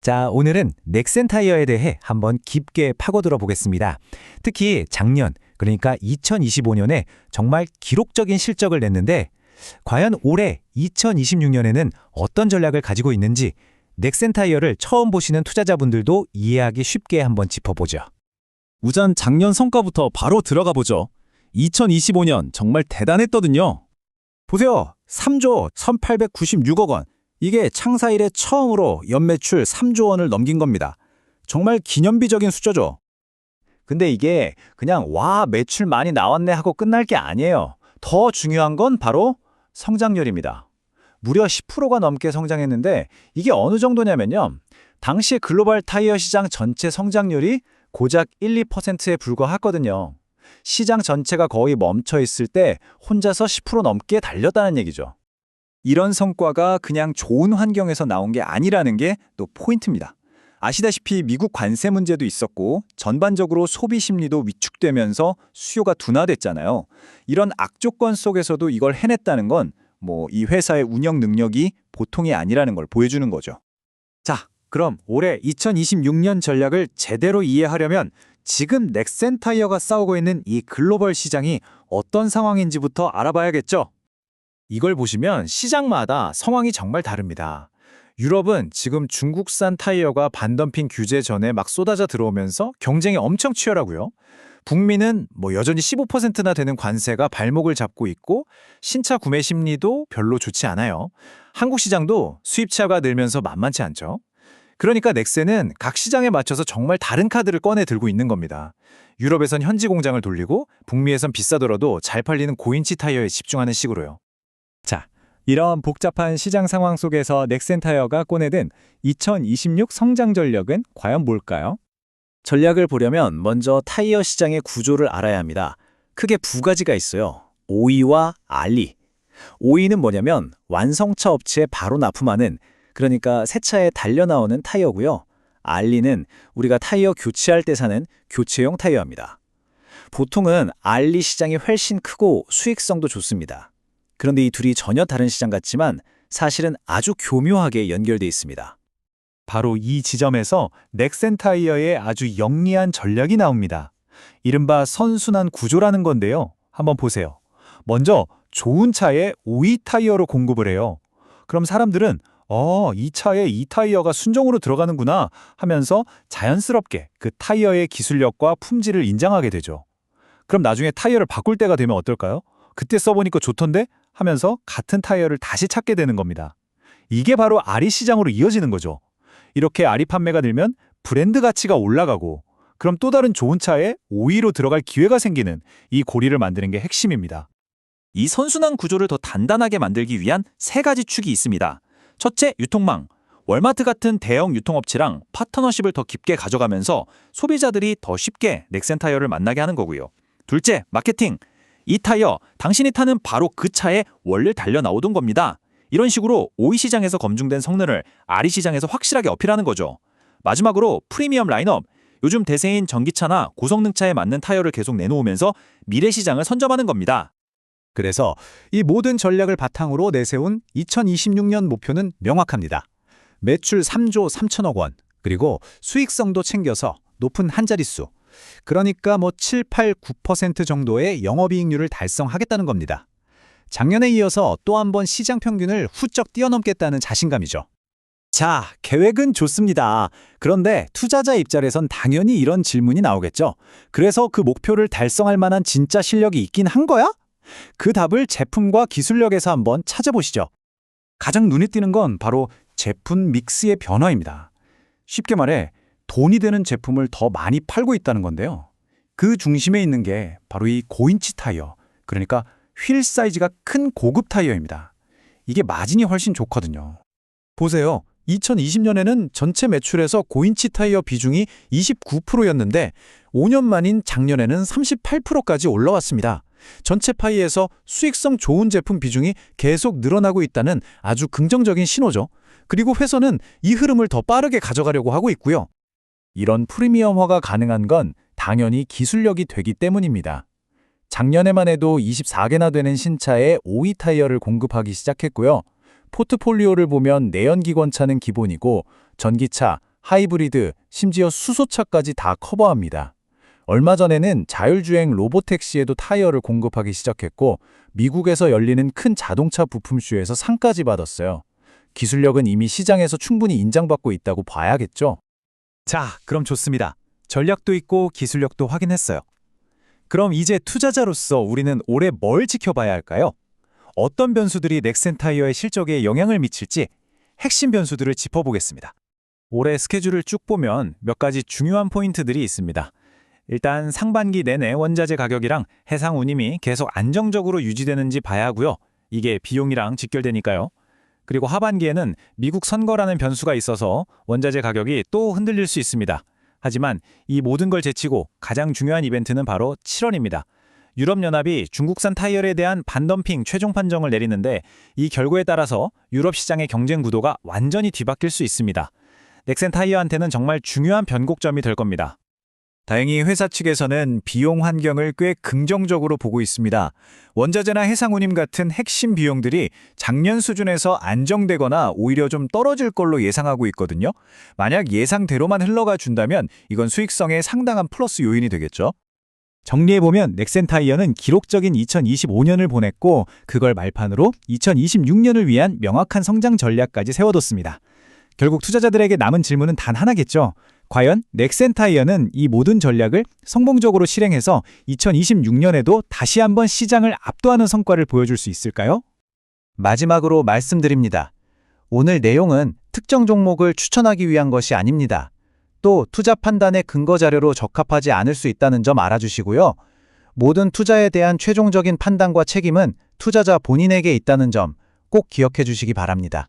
자, 오늘은 넥센 타이어에 대해 한번 깊게 파고들어 보겠습니다. 특히 작년, 그러니까 2025년에 정말 기록적인 실적을 냈는데 과연 올해 2026년에는 어떤 전략을 가지고 있는지 넥센 타이어를 처음 보시는 투자자분들도 이해하기 쉽게 한번 짚어보죠. 우선 작년 성과부터 바로 들어가 보죠. 2025년 정말 대단했거든요. 보세요. 3조 1,896억 원. 이게 창사 이래 처음으로 연매출 3조 원을 넘긴 겁니다. 정말 기념비적인 숫자죠. 근데 이게 그냥 와, 매출 많이 나왔네 하고 끝날 게 아니에요. 더 중요한 건 바로 성장률입니다. 무려 10%가 넘게 성장했는데 이게 어느 정도냐면요. 당시 글로벌 타이어 시장 전체 성장률이 고작 1, 2%에 불과했거든요. 시장 전체가 거의 멈춰 있을 때 혼자서 10% 넘게 달렸다는 얘기죠. 이런 성과가 그냥 좋은 환경에서 나온 게 아니라는 게 또 포인트입니다. 아시다시피 미국 관세 문제도 있었고 전반적으로 소비 심리도 위축되면서 수요가 둔화됐잖아요. 이런 악조건 속에서도 이걸 해냈다는 건 이 회사의 운영 능력이 보통이 아니라는 걸 보여주는 거죠. 자, 그럼 올해 2026년 전략을 제대로 이해하려면 지금 넥센 타이어가 싸우고 있는 이 글로벌 시장이 어떤 상황인지부터 알아봐야겠죠. 이걸 보시면 시장마다 상황이 정말 다릅니다. 유럽은 지금 중국산 타이어가 반덤핑 규제 전에 막 쏟아져 들어오면서 경쟁이 엄청 치열하고요. 북미는 여전히 15%나 되는 관세가 발목을 잡고 있고 신차 구매 심리도 별로 좋지 않아요. 한국 시장도 수입차가 늘면서 만만치 않죠. 그러니까 넥센은 각 시장에 맞춰서 정말 다른 카드를 꺼내 들고 있는 겁니다. 유럽에선 현지 공장을 돌리고 북미에선 비싸더라도 잘 팔리는 고인치 타이어에 집중하는 식으로요. 자, 이런 복잡한 시장 상황 속에서 넥센 타이어가 꺼내든 2026 성장 전략은 과연 뭘까요? 전략을 보려면 먼저 타이어 시장의 구조를 알아야 합니다. 크게 두 가지가 있어요. OE와 알리. OE는 뭐냐면 완성차 업체에 바로 납품하는, 그러니까 새 차에 달려 나오는 타이어고요. 알리는 우리가 타이어 교체할 때 사는 교체용 타이어입니다. 보통은 알리 시장이 훨씬 크고 수익성도 좋습니다. 그런데 이 둘이 전혀 다른 시장 같지만 사실은 아주 교묘하게 연결돼 있습니다. 바로 이 지점에서 넥센 타이어의 아주 영리한 전략이 나옵니다. 이른바 선순환 구조라는 건데요. 한번 보세요. 먼저 좋은 차에 OE 타이어로 공급을 해요. 그럼 사람들은 이 차에 이 타이어가 순정으로 들어가는구나 하면서 자연스럽게 그 타이어의 기술력과 품질을 인정하게 되죠. 그럼 나중에 타이어를 바꿀 때가 되면 어떨까요? 그때 써보니까 좋던데? 하면서 같은 타이어를 다시 찾게 되는 겁니다. 이게 바로 아리 시장으로 이어지는 거죠. 이렇게 아리 판매가 늘면 브랜드 가치가 올라가고 그럼 또 다른 좋은 차에 OE로 들어갈 기회가 생기는 이 고리를 만드는 게 핵심입니다. 이 선순환 구조를 더 단단하게 만들기 위한 세 가지 축이 있습니다. 첫째, 유통망. 월마트 같은 대형 유통업체랑 파트너십을 더 깊게 가져가면서 소비자들이 더 쉽게 넥센 타이어를 만나게 하는 거고요. 둘째, 마케팅. 이 타이어, 당신이 타는 바로 그 차에 원래 달려 나오던 겁니다. 이런 식으로 OE 시장에서 검증된 성능을 RE 시장에서 확실하게 어필하는 거죠. 마지막으로 프리미엄 라인업. 요즘 대세인 전기차나 고성능차에 맞는 타이어를 계속 내놓으면서 미래 시장을 선점하는 겁니다. 그래서 이 모든 전략을 바탕으로 내세운 2026년 목표는 명확합니다. 매출 3조 3천억 원, 그리고 수익성도 챙겨서 높은 한 자릿수. 그러니까 7, 8, 9% 정도의 영업이익률을 달성하겠다는 겁니다. 작년에 이어서 또 한 번 시장 평균을 훌쩍 뛰어넘겠다는 자신감이죠. 자, 계획은 좋습니다. 그런데 투자자 입장에선 당연히 이런 질문이 나오겠죠. 그래서 그 목표를 달성할 만한 진짜 실력이 있긴 한 거야? 그 답을 제품과 기술력에서 한번 찾아보시죠. 가장 눈에 띄는 건 바로 제품 믹스의 변화입니다. 쉽게 말해 돈이 되는 제품을 더 많이 팔고 있다는 건데요. 그 중심에 있는 게 바로 이 고인치 타이어, 그러니까 휠 사이즈가 큰 고급 타이어입니다. 이게 마진이 훨씬 좋거든요. 보세요. 2020년에는 전체 매출에서 고인치 타이어 비중이 29%였는데 5년 만인 작년에는 38%까지 올라왔습니다. 전체 파이에서 수익성 좋은 제품 비중이 계속 늘어나고 있다는 아주 긍정적인 신호죠. 그리고 회사는 이 흐름을 더 빠르게 가져가려고 하고 있고요. 이런 프리미엄화가 가능한 건 당연히 기술력이 되기 때문입니다. 작년에만 해도 24개나 되는 신차에 OE 타이어를 공급하기 시작했고요. 포트폴리오를 보면 내연기관차는 기본이고 전기차, 하이브리드, 심지어 수소차까지 다 커버합니다. 얼마 전에는 자율주행 로보택시에도 타이어를 공급하기 시작했고 미국에서 열리는 큰 자동차 부품쇼에서 상까지 받았어요. 기술력은 이미 시장에서 충분히 인정받고 있다고 봐야겠죠. 자, 그럼 좋습니다. 전략도 있고 기술력도 확인했어요. 그럼 이제 투자자로서 우리는 올해 뭘 지켜봐야 할까요? 어떤 변수들이 넥센 타이어의 실적에 영향을 미칠지 핵심 변수들을 짚어보겠습니다. 올해 스케줄을 쭉 보면 몇 가지 중요한 포인트들이 있습니다. 일단 상반기 내내 원자재 가격이랑 해상 운임이 계속 안정적으로 유지되는지 봐야 하고요. 이게 비용이랑 직결되니까요. 그리고 하반기에는 미국 선거라는 변수가 있어서 원자재 가격이 또 흔들릴 수 있습니다. 하지만 이 모든 걸 제치고 가장 중요한 이벤트는 바로 7월입니다. 유럽연합이 중국산 타이어에 대한 반덤핑 최종 판정을 내리는데 이 결과에 따라서 유럽 시장의 경쟁 구도가 완전히 뒤바뀔 수 있습니다. 넥센 타이어한테는 정말 중요한 변곡점이 될 겁니다. 다행히 회사 측에서는 비용 환경을 꽤 긍정적으로 보고 있습니다. 원자재나 해상운임 같은 핵심 비용들이 작년 수준에서 안정되거나 오히려 좀 떨어질 걸로 예상하고 있거든요. 만약 예상대로만 흘러가 준다면 이건 수익성에 상당한 플러스 요인이 되겠죠. 정리해보면 넥센 타이어는 기록적인 2025년을 보냈고 그걸 말판으로 2026년을 위한 명확한 성장 전략까지 세워뒀습니다. 결국 투자자들에게 남은 질문은 단 하나겠죠. 과연 넥센 타이어는 이 모든 전략을 성공적으로 실행해서 2026년에도 다시 한번 시장을 압도하는 성과를 보여줄 수 있을까요? 마지막으로 말씀드립니다. 오늘 내용은 특정 종목을 추천하기 위한 것이 아닙니다. 또 투자 판단의 근거 자료로 적합하지 않을 수 있다는 점 알아주시고요. 모든 투자에 대한 최종적인 판단과 책임은 투자자 본인에게 있다는 점 꼭 기억해 주시기 바랍니다.